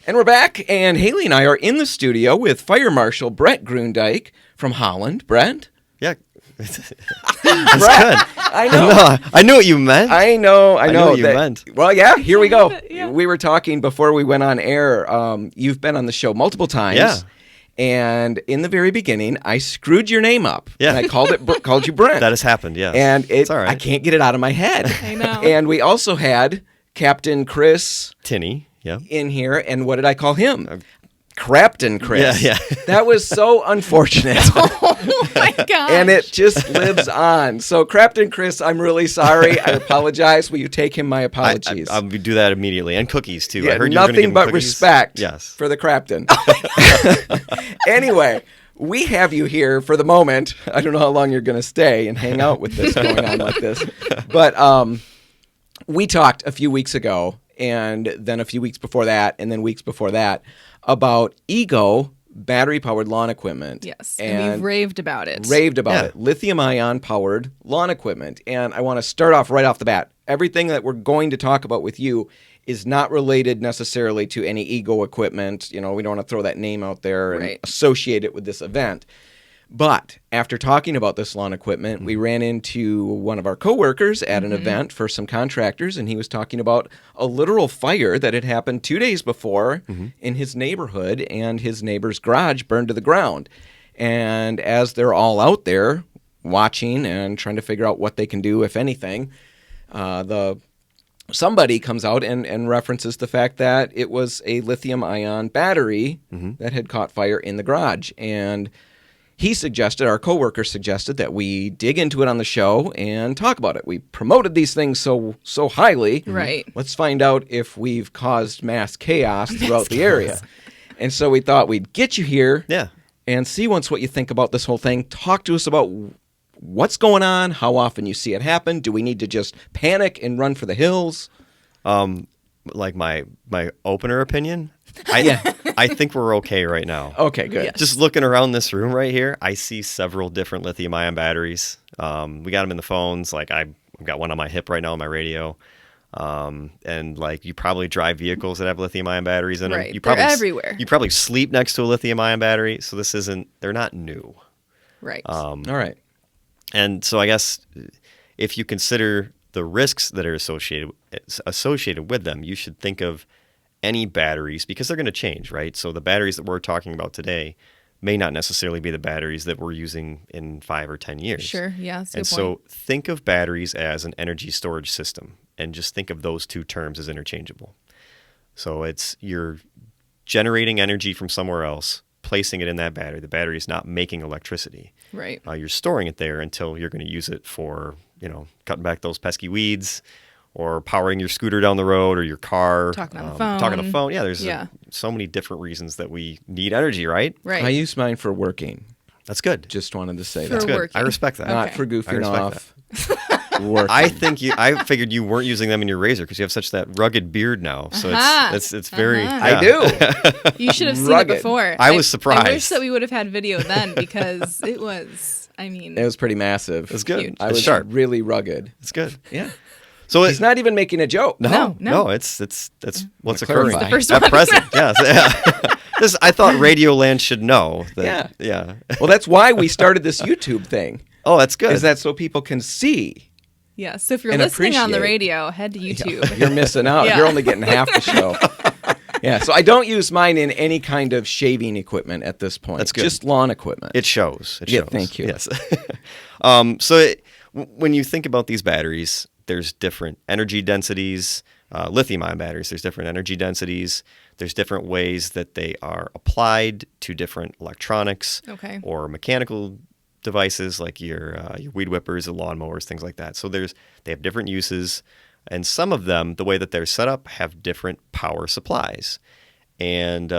And we're back, and Haley and I are in the studio with Fire Marshal Brett Grundyke from Holland. Brett? Yeah. That's Brett, good. I know. No, I knew what you meant. I know what you meant. Well, yeah, here we go. Yeah. We were talking before we went on air. You've been on the show multiple times. Yeah. And in the very beginning, I screwed your name up. Yeah. And I called you Brent. That has happened, yeah. And it's all right. I can't get it out of my head. I know. And we also had Captain Chris Tinny, yeah. in here. And what did I call him? Crapton Chris. Yeah. That was so unfortunate. Oh my gosh. And it just lives on. So, Crapton Chris, I'm really sorry. I apologize. Will you take him my apologies? I'll do that immediately. And cookies, too. Yeah, I heard you were gonna give nothing him but cookies. respect Yes. for the Crapton. Anyway, we have you here for the moment. I don't know how long you're going to stay and hang out with this going on like this. But we talked a few weeks ago, and then a few weeks before that, and then weeks before that, about Ego battery-powered lawn equipment. Yes, and we raved about it. It. Lithium-ion powered lawn equipment. And I want to start off right off the bat. Everything that we're going to talk about with you is not related necessarily to any Ego equipment. You know, we don't want to throw that name out there and associate it with this event. But after talking about this lawn equipment, we ran into one of our coworkers at an event for some contractors, and he was talking about a literal fire that had happened 2 days before in his neighborhood, and his neighbor's garage burned to the ground. And as they're all out there watching and trying to figure out what they can do, if anything, somebody comes out and references the fact that it was a lithium-ion battery that had caught fire in the garage. And he suggested, our coworker suggested, that we dig into it on the show and talk about it. We promoted these things so highly. Right. Let's find out if we've caused mass chaos throughout the area. And so we thought we'd get you here and see once what you think about this whole thing. Talk to us about what's going on, how often you see it happen. Do we need to just panic and run for the hills? Like my opener opinion, I think we're okay right now. Okay, good. Yes. Just looking around this room right here, I see several different lithium-ion batteries. We got them in the phones. Like I've got one on my hip right now on my radio. And like you probably drive vehicles that have lithium-ion batteries in them. Right. You probably, They're everywhere. You probably sleep next to a lithium-ion battery. So they're not new. Right. All right. And so I guess if you consider the risks that are associated with them, you should think of any batteries, because they're going to change, right? So the batteries that we're talking about today may not necessarily be the batteries that we're using in 5 or 10 years. Sure, yeah, that's a And good so point. think of batteries as an energy storage system, and just think of those two terms as interchangeable. So you're generating energy from somewhere else, placing it in that battery. The battery is not making electricity. Right. You're storing it there until you're going to use it for, cutting back those pesky weeds, or powering your scooter down the road, or your car. Talking on the phone. Talking on the phone. Yeah, there's Yeah. so many different reasons that we need energy, right? Right. I use mine for working. That's good. Just wanted to say For That's that. good. working. I respect that. Not Okay. for I goofing respect off. Working. I figured you weren't using them in your razor because you have such that rugged beard now. So Uh-huh. it's very. Uh-huh. I do. You should have seen Rugged. it before. I was surprised. I wish that we would have had video then, because it was, It was pretty massive. It's good. Huge. I It's was sharp. really rugged. It's good. Yeah. So He's not even making a joke. No. it's what's clarify. occurring The first at one. present. Yes, yeah. I thought Radioland should know that. Yeah. Well, that's why we started this YouTube thing. Oh, that's good. Is that so people can see? Yeah, so if you're And listening on the appreciate. radio, head to YouTube. You're missing out. Yeah. You're only getting half the show. Yeah, so I don't use mine in any kind of shaving equipment at this point. That's good. Just lawn equipment. It shows. It Yeah, shows. thank you. Yes. When you think about these batteries, there's different energy densities. Lithium-ion batteries, there's different energy densities. There's different ways that they are applied to different electronics or mechanical devices like your weed whippers, the lawnmowers, things like that. So they have different uses, and some of them, the way that they're set up, have different power supplies. And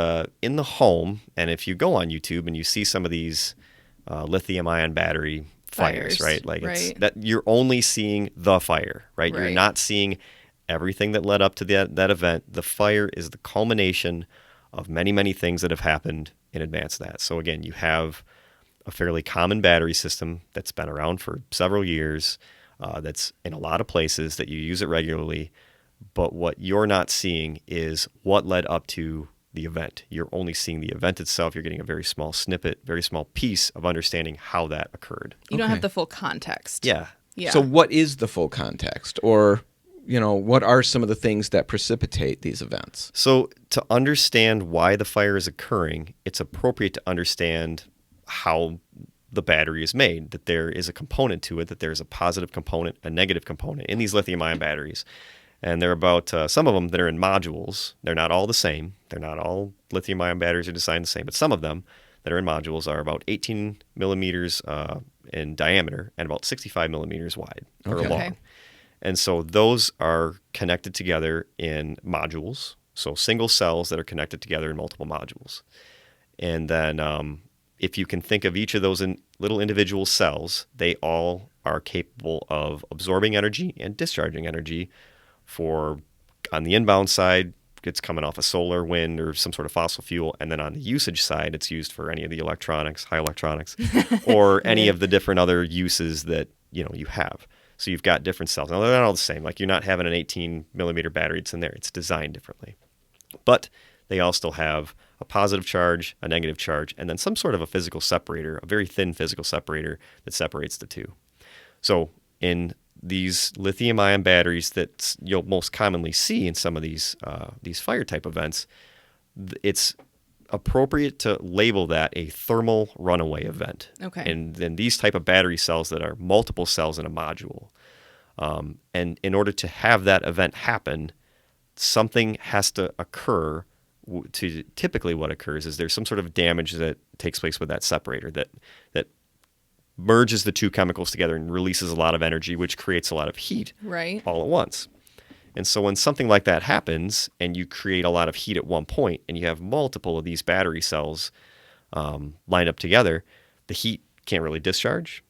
in the home, and if you go on YouTube and you see some of these lithium-ion battery fires, right? Like it's that you're only seeing the fire, right? You're not seeing everything that led up to that event. The fire is the culmination of many, many things that have happened in advance of that. So again, you have a fairly common battery system that's been around for several years, that's in a lot of places, that you use it regularly. But what you're not seeing is what led up to the event. You're only seeing the event itself. You're getting a very small snippet, very small piece of understanding how that occurred. You don't Okay. have the full context. Yeah. Yeah. So what is the full context? Or, what are some of the things that precipitate these events? So to understand why the fire is occurring, it's appropriate to understand how the battery is made, that there is a component to it, that there's a positive component, a negative component in these lithium-ion batteries. And they're about, some of them that are in modules. They're not all the same. They're not all lithium-ion batteries are designed the same, but some of them that are in modules are about 18 millimeters in diameter and about 65 millimeters wide or Okay. long. Okay. And so those are connected together in modules, so single cells that are connected together in multiple modules. And then if you can think of each of those little individual cells, they all are capable of absorbing energy and discharging energy for, on the inbound side, it's coming off of solar, wind, or some sort of fossil fuel. And then on the usage side, it's used for any of the electronics, high electronics, or any of the different other uses that you have. So you've got different cells. Now, they're not all the same. Like, you're not having an 18 millimeter battery that's in there. It's designed differently. But they all still have a positive charge, a negative charge, and then some sort of a physical separator, a very thin physical separator that separates the two. So in these lithium-ion batteries that you'll most commonly see in some of these fire type events, it's appropriate to label that a thermal runaway event. Okay. And then these type of battery cells that are multiple cells in a module. And in order to have that event happen, something has to occur. Typically what occurs is there's some sort of damage that takes place with that separator that merges the two chemicals together and releases a lot of energy, which creates a lot of heat Right. all at once. And so when something like that happens and you create a lot of heat at one point and you have multiple of these battery cells lined up together, the heat can't really discharge.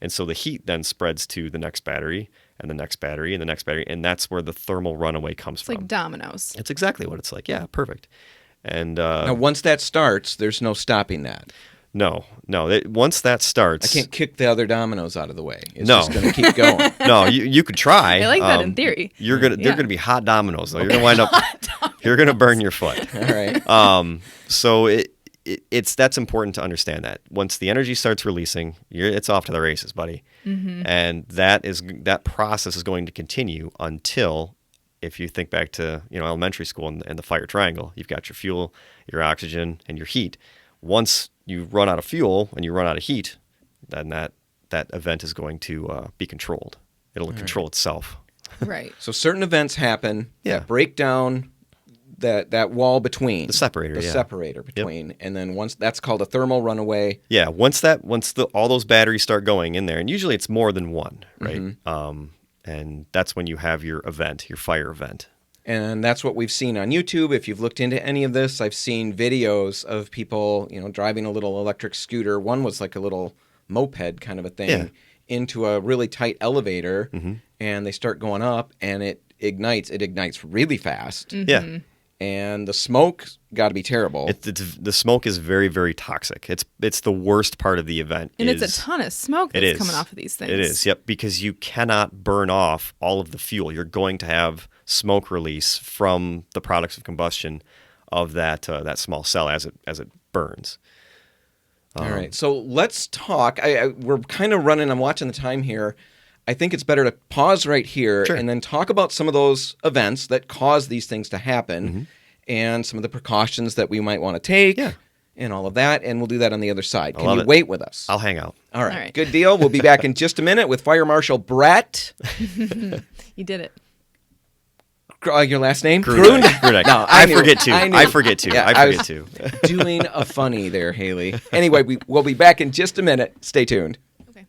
And so the heat then spreads to the next battery and the next battery and the next battery. And that's where the thermal runaway comes It's from. like dominoes. It's exactly what it's like. Yeah, perfect. And Now, once that starts, there's no stopping that. no. Once that starts, I can't kick the other dominoes out of the way. It's No. just going to keep going. No, you could try. I like that in theory. They're gonna be hot dominoes though. You're gonna wind up. You're gonna burn your foot. All right. So that's important to understand that once the energy starts releasing, it's off to the races, buddy. Mm-hmm. And that process is going to continue until, if you think back to elementary school and the fire triangle, you've got your fuel, your oxygen, and your heat. Once you run out of fuel and you run out of heat, then that event is going to be controlled. It'll control itself. Right. So certain events happen Yeah. that break down that wall between The separator, the yeah. separator between, and then once that's called a thermal runaway. Yeah, once all those batteries start going in there, and usually it's more than one, right? And that's when you have your event, your fire event. And that's what we've seen on YouTube. If you've looked into any of this, I've seen videos of people, driving a little electric scooter. One was like a little moped kind of a thing Yeah. into a really tight elevator, and they start going up, and it ignites. It ignites really fast, Yeah, and the smoke got to be terrible. the smoke is very, very toxic. It's the worst part of the event. And it's a ton of smoke It that's is. coming off of these things. It is, yep, because you cannot burn off all of the fuel. You're going to have smoke release from the products of combustion of that small cell as it burns. All right, so let's talk. We're kind of running. I'm watching the time here. I think it's better to pause right here Sure. and then talk about some of those events that cause these things to happen and some of the precautions that we might want to take and all of that. And we'll do that on the other side. Can love you it. wait with us? I'll hang out. All right. All right. Good deal. We'll be back in just a minute with Fire Marshal Brett. You did it. Your last name? Gruneck. No, I knew. forget to. I knew. I forget to. Yeah, I was forget to. doing a funny there, Haley. Anyway, we'll be back in just a minute. Stay tuned. Okay.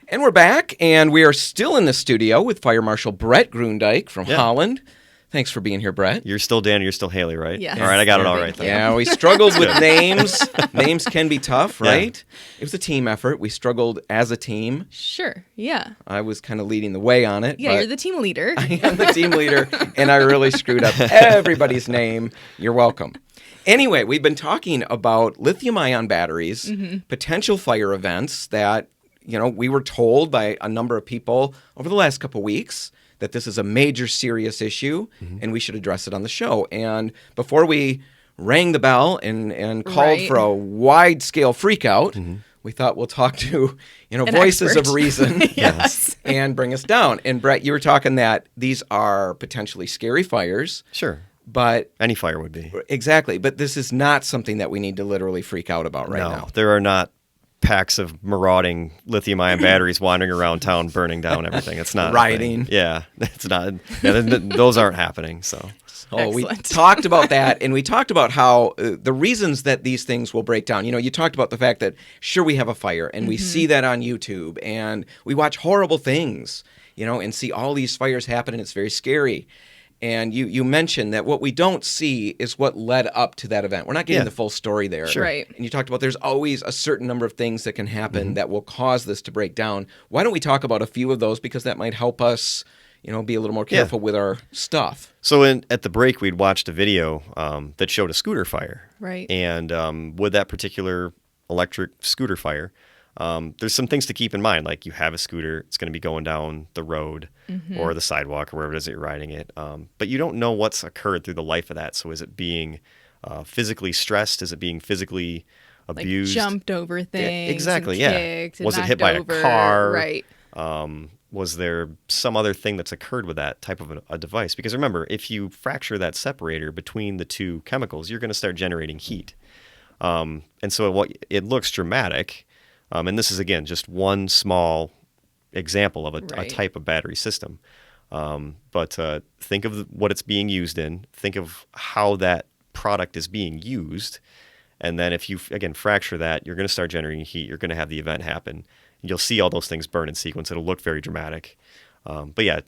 And we're back, and we are still in the studio with Fire Marshal Brett Grundyke from Yeah. Holland. Thanks for being here, Brett. You're still Dan. You're still Haley, right? Yes. All right, I got it all Thank right. Then. Yeah, we struggled with names. Names can be tough, Yeah. right? It was a team effort. We struggled as a team. Sure. Yeah. I was kind of leading the way on it. Yeah, but you're the team leader. I am the team leader, and I really screwed up everybody's name. You're welcome. Anyway, we've been talking about lithium-ion batteries, potential fire events that, we were told by a number of people over the last couple weeks that this is a major serious issue and we should address it on the show. And before we rang the bell and called Right. for a wide-scale freakout. We thought we'll talk to, An voices expert. of reason Yes. and bring us down. And Brett, you were talking that these are potentially scary fires, Sure. but Any fire would be. exactly, but this is not something that we need to literally freak out about right no, now. there are not packs of marauding lithium-ion batteries wandering around town burning down everything. It's not a thing. Rioting. Yeah, it's not. Yeah, those aren't happening. So Oh, we Excellent. talked about that, and we talked about how the reasons that these things will break down. You talked about the fact that, sure, we have a fire, and we see that on YouTube, and we watch horrible things, and see all these fires happen, and it's very scary. And you mentioned that what we don't see is what led up to that event. We're not getting Yeah. the full story there. Sure. Right. And you talked about there's always a certain number of things that can happen that will cause this to break down. Why don't we talk about a few of those, because that might help us be a little more careful with our stuff. So at the break, we'd watched a video that showed a scooter fire. Right. And with that particular electric scooter fire, there's some things to keep in mind. Like, you have a scooter, it's going to be going down the road or the sidewalk or wherever it is that you're riding it. But you don't know what's occurred through the life of that. So is it being physically stressed? Is it being physically abused? Like jumped over things. exactly, and yeah. kicked and Was it knocked hit by a over. car? Right. Was there some other thing that's occurred with that type of a device? Because remember, if you fracture that separator between the two chemicals, you're going to start generating heat. And so it looks dramatic. And this is, again, just one small example of a Right. type of battery system. But think of what it's being used in. Think of how that product is being used. And then if you, again, fracture that, you're going to start generating heat. You're going to have the event happen. You'll see all those things burn in sequence. It'll look very dramatic. But yeah,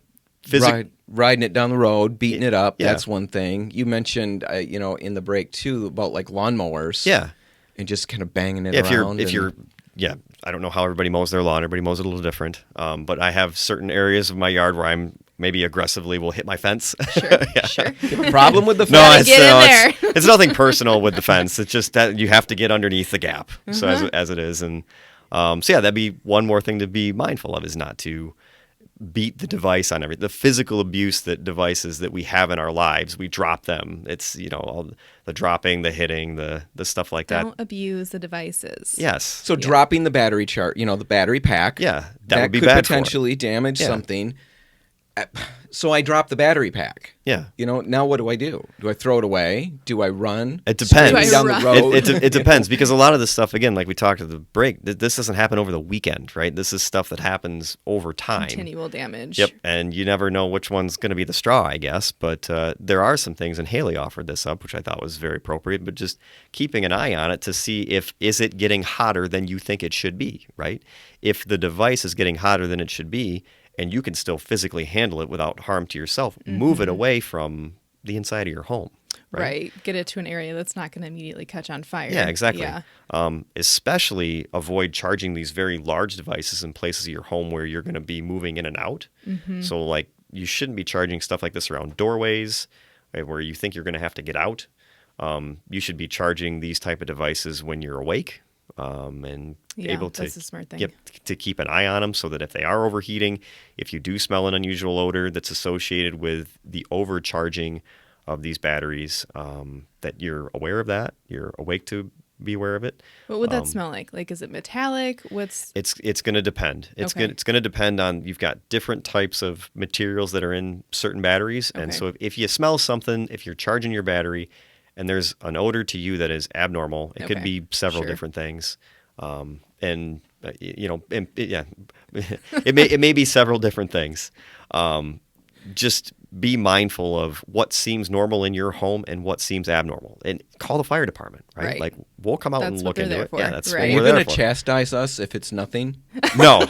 Riding it down the road, beating it up, Yeah. that's one thing. You mentioned, in the break, too, about like lawnmowers. yeah. And just kind of banging it Yeah, around. I don't know how everybody mows their lawn. Everybody mows it a little different. But I have certain areas of my yard where I'm maybe aggressively will hit my fence. Sure. Sure. You have a problem with the No, fence? Get in there. it's nothing personal with the fence. It's just that you have to get underneath the gap. So as it is, and so yeah, that'd be one more thing to be mindful of, is not to beat the device on everything. The physical abuse that devices that we have in our lives, we drop them. It's all the dropping, the hitting, the stuff like that. Don't abuse the devices. Yes. So dropping the battery chart, the battery pack. Yeah, that would be could bad for it. potentially damage Yeah. something. So I drop the battery pack. Yeah. Now what do? Do I throw it away? Do I run? It depends. Do I Down run? the road? It depends, because a lot of this stuff, again, like we talked at the break, this doesn't happen over the weekend, right? This is stuff that happens over time. Continual damage. Yep, and you never know which one's going to be the straw, I guess. But there are some things, and Haley offered this up, which I thought was very appropriate. But just keeping an eye on it to see is it getting hotter than you think it should be, right? If the device is getting hotter than it should be, and you can still physically handle it without harm to yourself, move it away from the inside of your home. Right. Get it to an area that's not going to immediately catch on fire. Yeah, exactly. Yeah. Especially avoid charging these very large devices in places of your home where you're going to be moving in and out. So, like, you shouldn't be charging stuff like this around doorways, right, where you think you're going to have to get out. You should be charging these type of devices when you're awake, and Yeah, able to that's a smart thing. Yep, to keep an eye on them, so that if they are overheating, if you do smell an unusual odor that's associated with the overcharging of these batteries, that you're aware of that, you're awake to be aware of it. What would that smell like? Like, is it metallic? What's It's going to depend. It's Okay. going to depend on, you've got different types of materials that are in certain batteries, and Okay. so if you smell something, if you're charging your battery, and there's an odor to you that is abnormal, it could Okay. be several Sure. different things, and it may be several different things. Just be mindful of what seems normal in your home and what seems abnormal, and call the fire department. Right? Right. Like, we'll come out That's and what look they're into there it. for. Yeah, that's Right. what Are you we're going there to for. chastise us if it's nothing? No.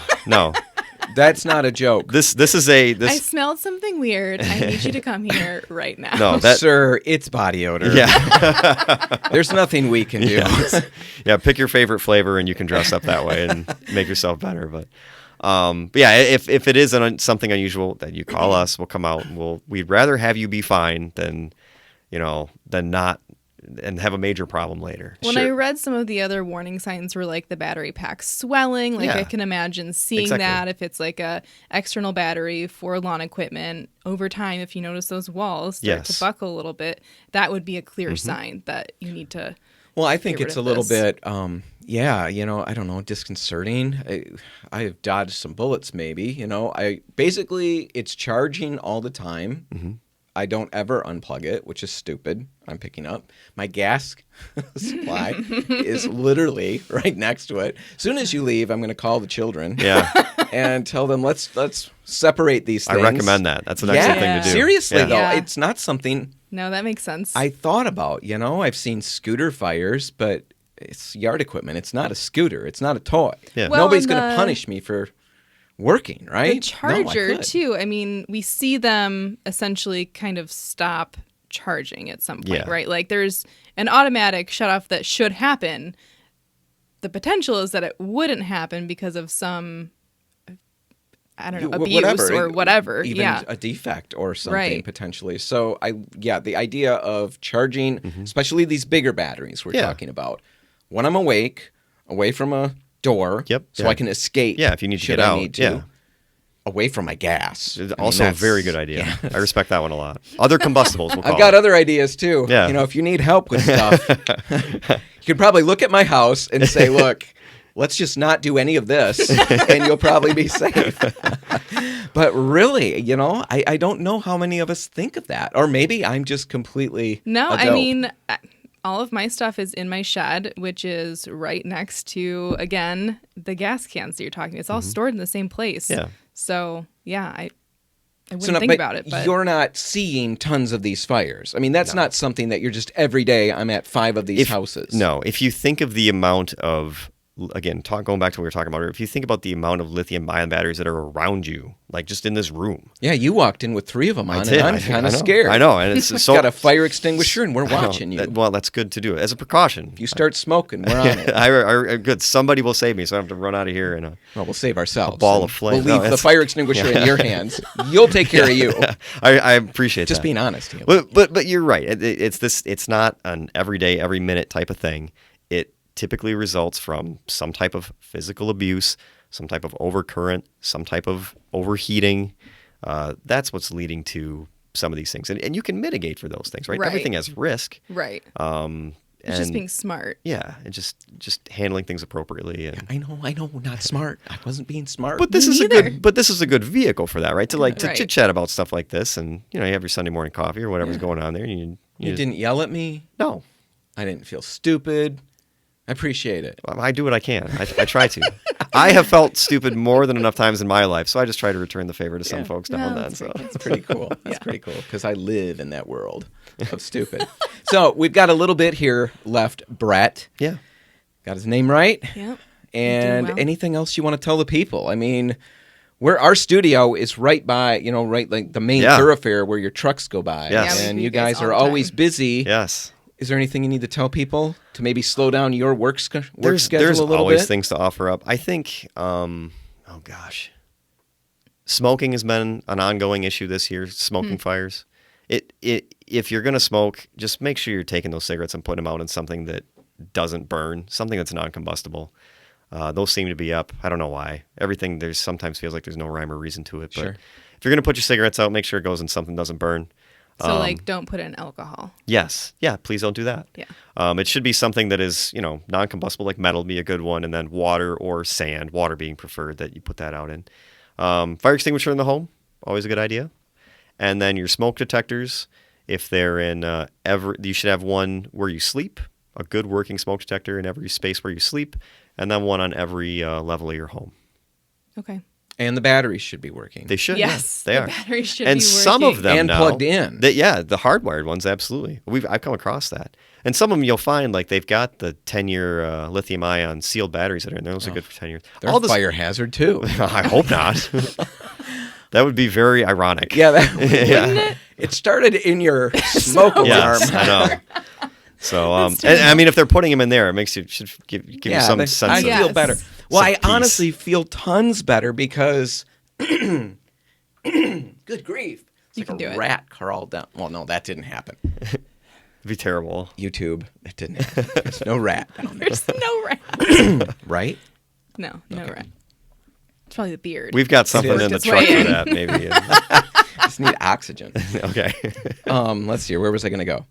That's not a joke. This is a I this. smelled something weird. I need you to come here right now. No, that. Sir, it's body odor. Yeah. There's nothing we can do. Yeah, pick your favorite flavor and you can dress up that way and make yourself better. But yeah, if it is something unusual, then you call us. We'll come out. And we'd rather have you be fine than not and have a major problem later. When I read some of the other warning signs were like the battery pack swelling. Like Yeah. I can imagine seeing Exactly. that if it's like a external battery for lawn equipment. Over time, if you notice those walls start Yes. to buckle a little bit, that would be a clear sign that you need to. Well, I think Get rid it's a of little this. bit, I don't know, disconcerting. I have dodged some bullets, maybe. Basically, it's charging all the time. Mm-hmm. I don't ever unplug it, which is stupid. I'm picking up. My gas supply is literally right next to it. As soon as you leave, I'm going to call the children Yeah, and tell them let's separate these things. I recommend that. That's an excellent thing to do. Seriously, Yeah. though, Yeah. it's not something No, that makes sense. I thought about. I've seen scooter fires, but it's yard equipment. It's not a scooter. It's not a toy. Yeah. Well, Nobody's and going to the- punish me for working, right? The charger, too. I mean, we see them essentially kind of stop charging at some point, Yeah. right? Like there's an automatic shut off that should happen. The potential is that it wouldn't happen because of some, I don't know, abuse or whatever. Even Yeah. a defect or something Right. potentially. So the idea of charging, Mm-hmm. especially these bigger batteries we're Yeah. talking about, when I'm awake, away from a door, Yep. so Yeah. I can escape. Yeah, if you need to should get I out, need to, yeah. away from my gas. It's I mean, also a that's- very good idea. yeah. I respect that one a lot. Other combustibles, we'll call I've got it. other ideas too. Yeah. If you need help with stuff, you could probably look at my house and say, look, let's just not do any of this and you'll probably be safe. But really, I don't know how many of us think of that. Or maybe I'm just completely No, a I dope. mean, all of my stuff is in my shed, which is right next to, again, the gas cans that you're talking about. It's all stored in the same place. Yeah. So, yeah, I wouldn't So think about it. But you're not seeing tons of these fires. I mean, that's not something that you're just every day I'm at 5 of these houses. No, if you think of the amount of, again, going back to what we were talking about earlier, if you think about the amount of lithium-ion batteries that are around you, like just in this room. Yeah, you walked in with 3 of them on, did. and I'm I kind of know. scared. I know, and it's so Got a fire extinguisher, and we're I know. watching you. Well, that's good to do as a precaution. If you start smoking, we're on it. Good. Somebody will save me, so I don't have to run out of here and Well, we'll save ourselves. A ball and of flame. We'll No, leave the fire extinguisher in your hands. You'll take care of you. I appreciate Just that. being honest. Here. But you're right. It's not an every day, every minute type of thing. It typically results from some type of physical abuse, some type of overcurrent, some type of overheating. That's what's leading to some of these things. And you can mitigate for those things, right? Right. Everything has risk. right. It's And just being smart. yeah, and just handling things appropriately. And I know, not smart. I wasn't being smart. But this Me is a neither. good vehicle for that, right? To Right. chit chat about stuff like this, and you have your Sunday morning coffee or whatever's going on there. And you just- didn't yell at me. No, I didn't feel stupid. I appreciate it. I do what I can. I try to. I have felt stupid more than enough times in my life, so I just try to return the favor to some Yeah. folks No, now and then. that's So That's pretty cool. That's pretty cool because I live in that world of stupid. So we've got a little bit here left. Brett yeah, got his name right. Yep. And well. anything else you want to tell the people? I mean, our studio is right by, right like the main Yeah. thoroughfare where your trucks go by. Yes. Yeah, we And see you you guys guys all are the always time. busy. yes. Is there anything you need to tell people to maybe slow down your work schedule There's a little always bit? things to offer up. I think. Oh gosh, smoking has been an ongoing issue this year. Smoking fires. If you're gonna smoke, just make sure you're taking those cigarettes and putting them out in something that doesn't burn, something that's non-combustible. Those seem to be up. I don't know why. Everything there's sometimes feels like there's no rhyme or reason to it. But Sure. if you're gonna put your cigarettes out, make sure it goes in something that doesn't burn. So, like, don't put in alcohol. Yes. Yeah, please don't do that. Yeah. It should be something that is, non-combustible, like metal would be a good one, and then water or sand, water being preferred, that you put that out in. Fire extinguisher in the home, always a good idea. And then your smoke detectors, if they're in you should have one where you sleep, a good working smoke detector in every space where you sleep, and then one on every level of your home. Okay. And the batteries should be working. They should. Yes. yeah, they the are. batteries should And be working. some of them And now, plugged in. the hardwired ones, absolutely. I've come across that. And some of them you'll find, like, they've got the 10-year lithium-ion sealed batteries that are in there. Those are good for 10 years. They're a fire hazard too. I hope not. That would be very ironic. Yeah, that, Yeah. it started in your smoke alarm. Yes, I know. So, and I mean, if they're putting them in there, it should give you some sense I of feel Yes. better. Well, I some peace. honestly feel tons better because, good grief, it's You like can a do it. rat crawled down. Well, no, that didn't happen. It'd be terrible. YouTube. It didn't happen. There's no rat down there. There's no rat. Right? No rat. It's probably the beard. We've got something in the its truck way for in. that, maybe. Just need oxygen. Okay. Let's see. Where was I going to go?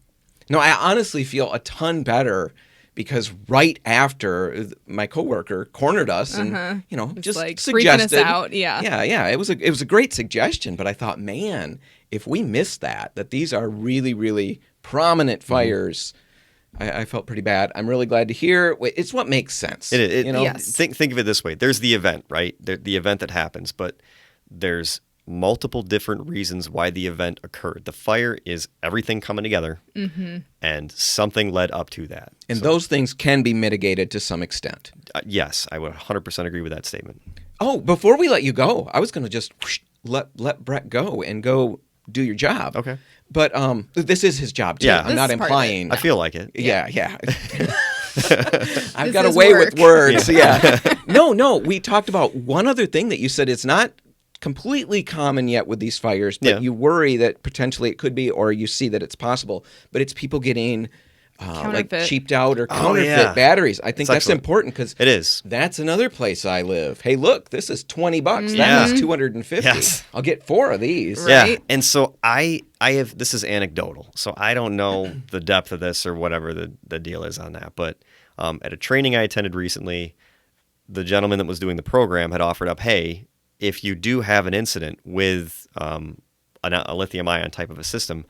No, I honestly feel a ton better because right after my coworker cornered us and just like suggested freaking us out. Yeah. It was a great suggestion, but I thought, man, if we miss that these are really, really prominent fires. I felt pretty bad. I'm really glad to hear. It's what makes sense. Yes. Think of it this way. There's the event, right? The event that happens, but there's multiple different reasons why the event occurred. The fire is everything coming together, and something led up to that. And those things can be mitigated to some extent. Yes, I would 100% agree with that statement. Oh, before we let you go, I was going to just let Brett go and go do your job. Okay. But this is his job, too. Yeah. I'm not implying. I feel like it. Yeah. I've This got a is way work. with words. Yeah. No. We talked about one other thing that you said. It's not completely common yet with these fires, but you worry that potentially it could be, or you see that it's possible. But it's people getting like cheaped out or counterfeit batteries. I think that's important because it is. That's another place I live. Hey, look, this is $20. That was $250. Yes. I'll get 4 of these. Right. Yeah, and so I have, this is anecdotal, so I don't know the depth of this or whatever the deal is on that, but at a training I attended recently, the gentleman that was doing the program had offered up, hey, if you do have an incident with a lithium-ion type of a system,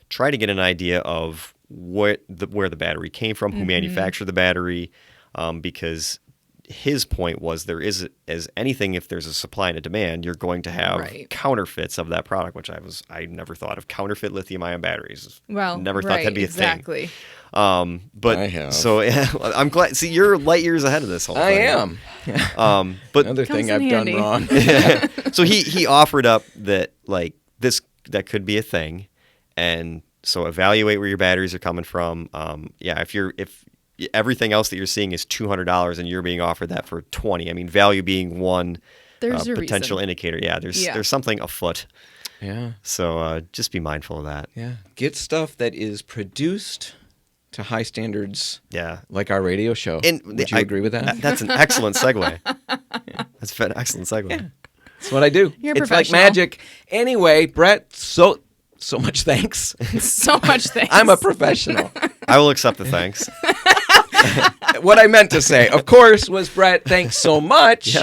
try to get an idea of where the battery came from, who manufactured the battery, because his point was there is as anything, if there's a supply and a demand, you're going to have counterfeits of that product, which I never thought of counterfeit lithium-ion batteries. Well, never thought that'd be a exactly. thing. But I have. So I'm glad. See, you're light years ahead of this whole I thing. am. But Another Comes thing in I've handy. done wrong. so he offered up that like this that could be a thing, and so evaluate where your batteries are coming from. If everything else that you're seeing is $200 and you're being offered that for $20, I mean, value being one There's a potential reason. indicator. Yeah, there's something afoot. Yeah. So just be mindful of that. Yeah. Get stuff that is produced to high standards. Yeah. Like our radio show. And would you agree with that? That's an excellent segue. That's an excellent segue. Yeah. That's what I do. You're it's like professional. magic. Anyway, Brett, so much thanks. So much thanks. I'm a professional. I will accept the thanks. What I meant to say, of course, was Brett, thanks so much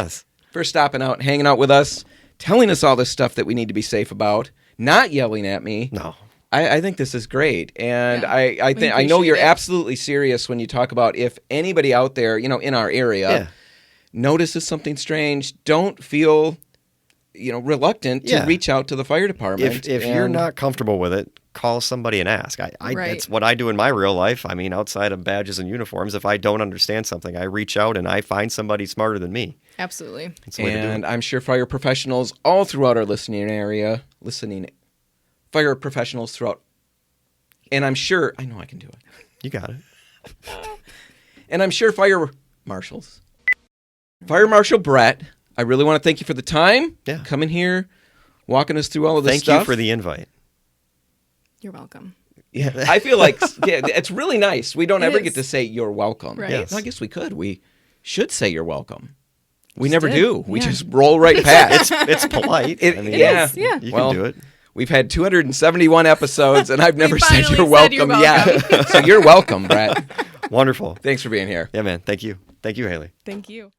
for stopping out and hanging out with us, telling us all this stuff that we need to be safe about, not yelling at me. No. I think this is great. And Yeah, I think I know appreciate you're it. absolutely serious when you talk about if anybody out there, in our area notices something strange, don't feel reluctant to reach out to the fire department. If you're not comfortable with it, call somebody and ask. That's what I do in my real life. I mean, outside of badges and uniforms, if I don't understand something, I reach out and I find somebody smarter than me. Absolutely. That's the way to do it. And I'm sure fire professionals all throughout our fire professionals throughout, and I'm sure, I know I can do it. You got it. And I'm sure fire marshals. Fire Marshal Brett, I really want to thank you for the time. Yeah. Coming here, walking us through all of this Thank stuff. you for the invite. You're welcome. Yeah, I feel like it's really nice. We don't It ever is. get to say you're welcome. Right. Yes. Well, I guess we could. We should say you're welcome. We Just never did. do. We Yeah. just roll right past. It's polite. It is, yeah. You Well, can do it. We've had 271 episodes, and I've never said finally you're said you're welcome yet. So you're welcome, Brett. Wonderful. Thanks for being here. Yeah, man. Thank you. Thank you, Haley. Thank you.